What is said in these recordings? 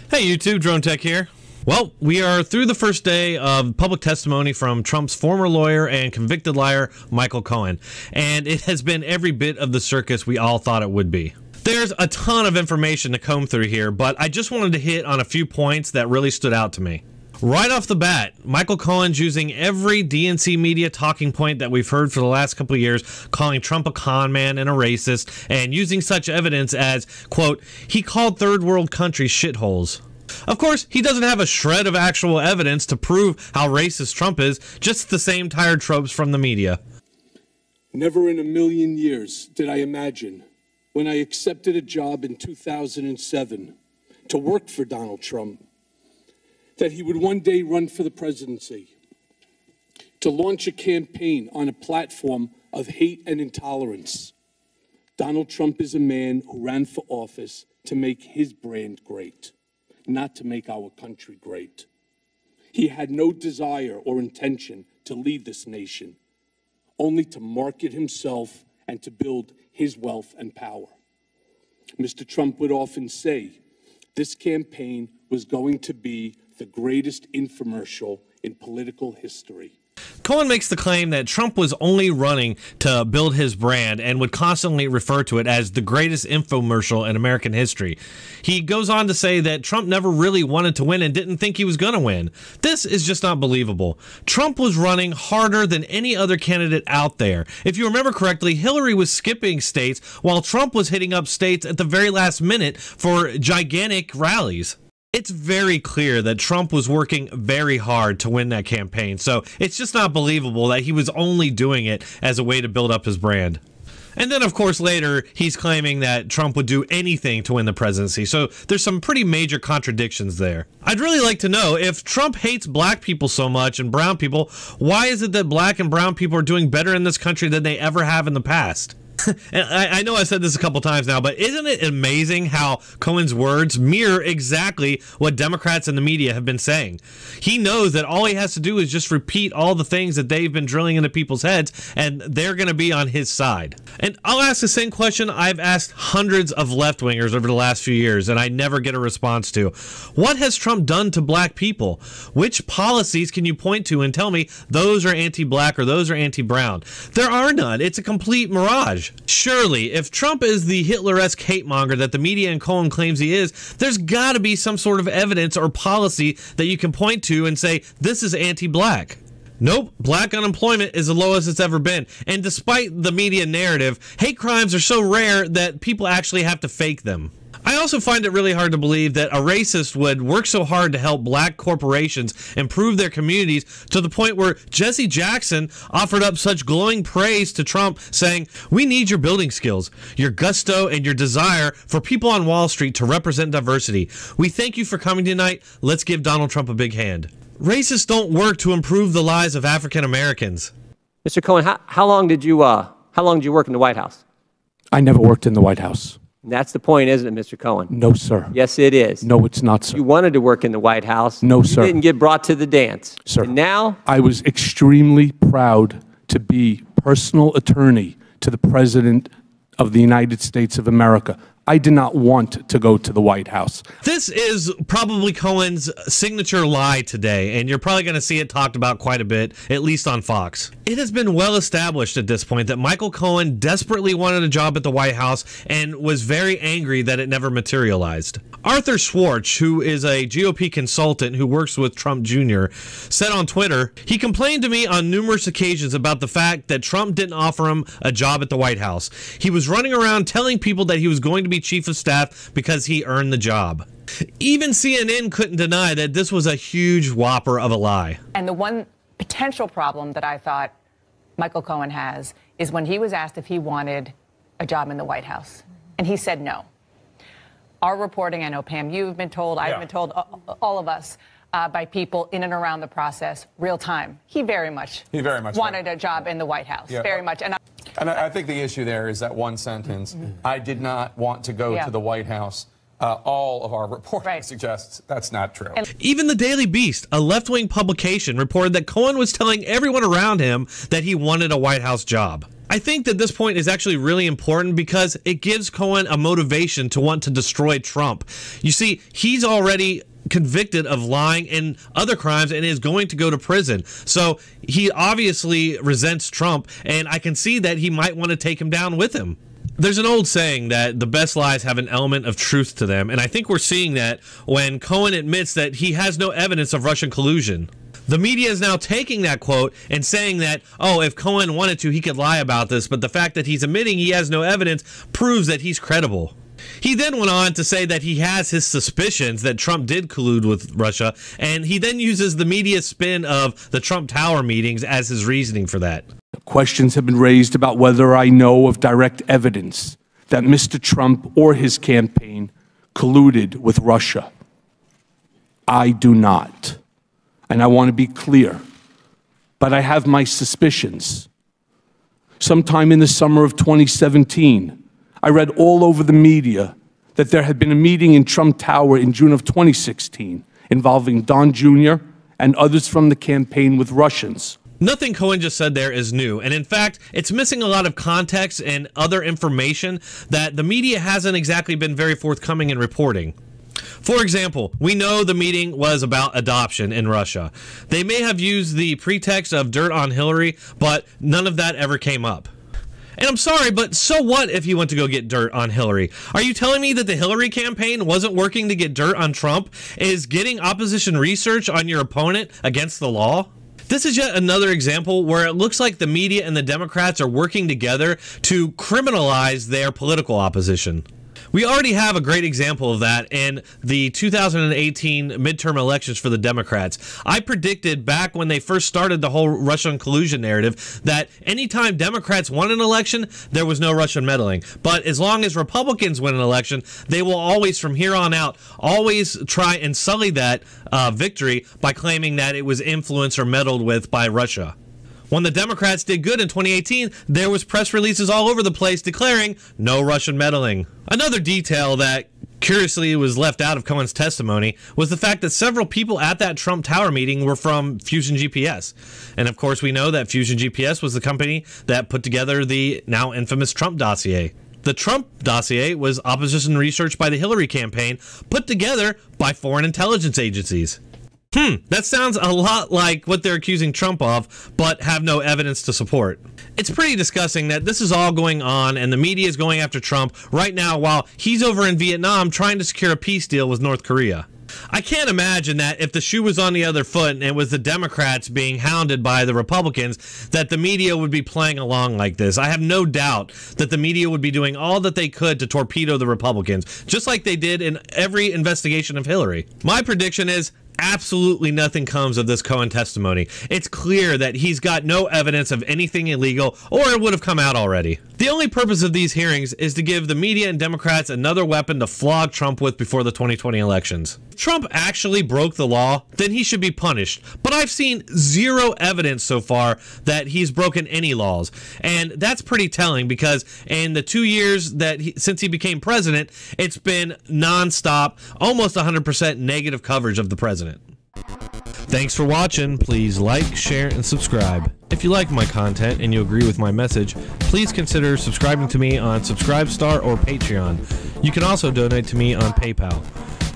Hey YouTube, Drone Tech here. Well, we are through the first day of public testimony from Trump's former lawyer and convicted liar, Michael Cohen. And it has been every bit of the circus we all thought it would be. There's a ton of information to comb through here, but I just wanted to hit on a few points that really stood out to me. Right off the bat, Michael Cohen's using every DNC media talking point that we've heard for the last couple of years, calling Trump a con man and a racist, and using such evidence as, quote, he called third world countries shitholes. Of course, he doesn't have a shred of actual evidence to prove how racist Trump is, just the same tired tropes from the media. Never in a million years did I imagine, when I accepted a job in 2007 to work for Donald Trump, that he would one day run for the presidency, to launch a campaign on a platform of hate and intolerance. Donald Trump is a man who ran for office to make his brand great, not to make our country great. He had no desire or intention to lead this nation, only to market himself and to build his wealth and power. Mr. Trump would often say, this campaign was going to be the greatest infomercial in political history. Cohen makes the claim that Trump was only running to build his brand and would constantly refer to it as the greatest infomercial in American history. He goes on to say that Trump never really wanted to win and didn't think he was going to win. This is just not believable. Trump was running harder than any other candidate out there. If you remember correctly, Hillary was skipping states while Trump was hitting up states at the very last minute for gigantic rallies. It's very clear that Trump was working very hard to win that campaign, so it's just not believable that he was only doing it as a way to build up his brand. And then, of course, later, he's claiming that Trump would do anything to win the presidency, so there's some pretty major contradictions there. I'd really like to know, if Trump hates black people so much and brown people, why is it that black and brown people are doing better in this country than they ever have in the past? And I know I said this a couple times now, but isn't it amazing how Cohen's words mirror exactly what Democrats and the media have been saying? He knows that all he has to do is just repeat all the things that they've been drilling into people's heads, and they're going to be on his side. And I'll ask the same question I've asked hundreds of left-wingers over the last few years, and I never get a response to. What has Trump done to black people? Which policies can you point to and tell me those are anti-black or those are anti-brown? There are none. It's a complete mirage. Surely, if Trump is the Hitler-esque hate monger that the media and Cohen claims he is, there's got to be some sort of evidence or policy that you can point to and say, this is anti-black. Nope, black unemployment is the lowest it's ever been. And despite the media narrative, hate crimes are so rare that people actually have to fake them. I also find it really hard to believe that a racist would work so hard to help black corporations improve their communities to the point where Jesse Jackson offered up such glowing praise to Trump, saying, we need your building skills, your gusto, and your desire for people on Wall Street to represent diversity. We thank you for coming tonight. Let's give Donald Trump a big hand. Racists don't work to improve the lives of African Americans. Mr. Cohen, how long did you work in the White House? I never worked in the White House. And that's the point, isn't it, Mr. Cohen? No, sir. Yes, it is. No, it's not, sir. You wanted to work in the White House. No, sir. You didn't get brought to the dance. Sir. And now? I was extremely proud to be personal attorney to the President of the United States of America. I did not want to go to the White House. This is probably Cohen's signature lie today, and you're probably going to see it talked about quite a bit, at least on Fox. It has been well established at this point that Michael Cohen desperately wanted a job at the White House and was very angry that it never materialized. Arthur Schwartz, who is a GOP consultant who works with Trump Jr., said on Twitter, he complained to me on numerous occasions about the fact that Trump didn't offer him a job at the White House. He was running around telling people that he was going to be chief of staff because he earned the job. Even CNN couldn't deny that this was a huge whopper of a lie. And the one potential problem that I thought Michael Cohen has is when he was asked if he wanted a job in the White House, and he said no. Our reporting, I know, Pam, you've been told, I've been told, all of us, by people in and around the process, real time. He very much wanted a job in the White House, very much. And I think the issue there is that one sentence, I did not want to go to the White House. all of our reporting suggests that's not true. Even the Daily Beast, a left-wing publication, reported that Cohen was telling everyone around him that he wanted a White House job. I think that this point is actually really important because it gives Cohen a motivation to want to destroy Trump. You see, he's already convicted of lying and other crimes and is going to go to prison. So he obviously resents Trump, and I can see that he might want to take him down with him. There's an old saying that the best lies have an element of truth to them, and I think we're seeing that when Cohen admits that he has no evidence of Russian collusion. The media is now taking that quote and saying that, oh, if Cohen wanted to, he could lie about this, but the fact that he's admitting he has no evidence proves that he's credible. He then went on to say that he has his suspicions that Trump did collude with Russia, and he then uses the media spin of the Trump Tower meetings as his reasoning for that. Questions have been raised about whether I know of direct evidence that Mr. Trump or his campaign colluded with Russia. I do not. And I want to be clear, but I have my suspicions. Sometime in the summer of 2017, I read all over the media that there had been a meeting in Trump Tower in June of 2016 involving Don Jr. and others from the campaign with Russians. Nothing Cohen just said there is new, and in fact, it's missing a lot of context and other information that the media hasn't exactly been very forthcoming in reporting. For example, we know the meeting was about adoption in Russia. They may have used the pretext of dirt on Hillary, but none of that ever came up. And I'm sorry, but so what if you went to go get dirt on Hillary? Are you telling me that the Hillary campaign wasn't working to get dirt on Trump? Is getting opposition research on your opponent against the law? This is yet another example where it looks like the media and the Democrats are working together to criminalize their political opposition. We already have a great example of that in the 2018 midterm elections for the Democrats. I predicted back when they first started the whole Russian collusion narrative that anytime Democrats won an election, there was no Russian meddling. But as long as Republicans win an election, they will always, from here on out, always try and sully that victory by claiming that it was influenced or meddled with by Russia. When the Democrats did good in 2018, there was press releases all over the place declaring no Russian meddling. Another detail that curiously was left out of Cohen's testimony was the fact that several people at that Trump Tower meeting were from Fusion GPS. And of course we know that Fusion GPS was the company that put together the now infamous Trump dossier. The Trump dossier was opposition research by the Hillary campaign put together by foreign intelligence agencies. That sounds a lot like what they're accusing Trump of, but have no evidence to support. It's pretty disgusting that this is all going on and the media is going after Trump right now while he's over in Vietnam trying to secure a peace deal with North Korea. I can't imagine that if the shoe was on the other foot and it was the Democrats being hounded by the Republicans, that the media would be playing along like this. I have no doubt that the media would be doing all that they could to torpedo the Republicans, just like they did in every investigation of Hillary. My prediction is absolutely nothing comes of this Cohen testimony. It's clear that he's got no evidence of anything illegal, or it would have come out already. The only purpose of these hearings is to give the media and Democrats another weapon to flog Trump with before the 2020 elections. If Trump actually broke the law, then he should be punished. But I've seen zero evidence so far that he's broken any laws. And that's pretty telling because in the 2 years that since he became president, it's been nonstop, almost 100% negative coverage of the president. Thanks for watching. Please like, share, and subscribe. If you like my content and you agree with my message, please consider subscribing to me on Subscribestar or Patreon. You can also donate to me on PayPal.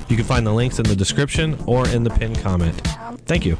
You can find the links in the description or in the pinned comment. Thank you.